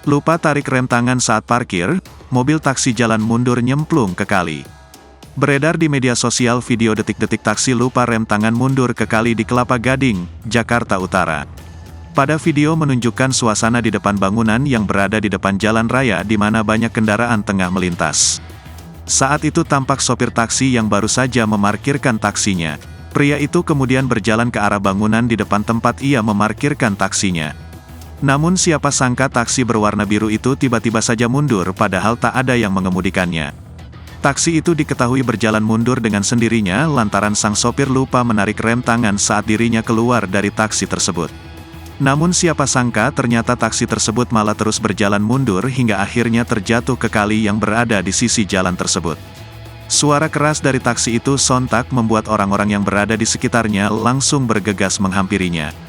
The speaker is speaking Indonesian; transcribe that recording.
Lupa tarik rem tangan saat parkir, mobil taksi jalan mundur nyemplung ke kali. Beredar di media sosial video detik-detik taksi lupa rem tangan mundur ke kali di Kelapa Gading, Jakarta Utara. Pada video menunjukkan suasana di depan bangunan yang berada di depan jalan raya di mana banyak kendaraan tengah melintas. Saat itu tampak sopir taksi yang baru saja memarkirkan taksinya. Pria itu kemudian berjalan ke arah bangunan di depan tempat ia memarkirkan taksinya. Namun siapa sangka taksi berwarna biru itu tiba-tiba saja mundur padahal tak ada yang mengemudikannya. Taksi itu diketahui berjalan mundur dengan sendirinya lantaran sang sopir lupa menarik rem tangan saat dirinya keluar dari taksi tersebut. Namun siapa sangka ternyata taksi tersebut malah terus berjalan mundur hingga akhirnya terjatuh ke kali yang berada di sisi jalan tersebut. Suara keras dari taksi itu sontak membuat orang-orang yang berada di sekitarnya langsung bergegas menghampirinya.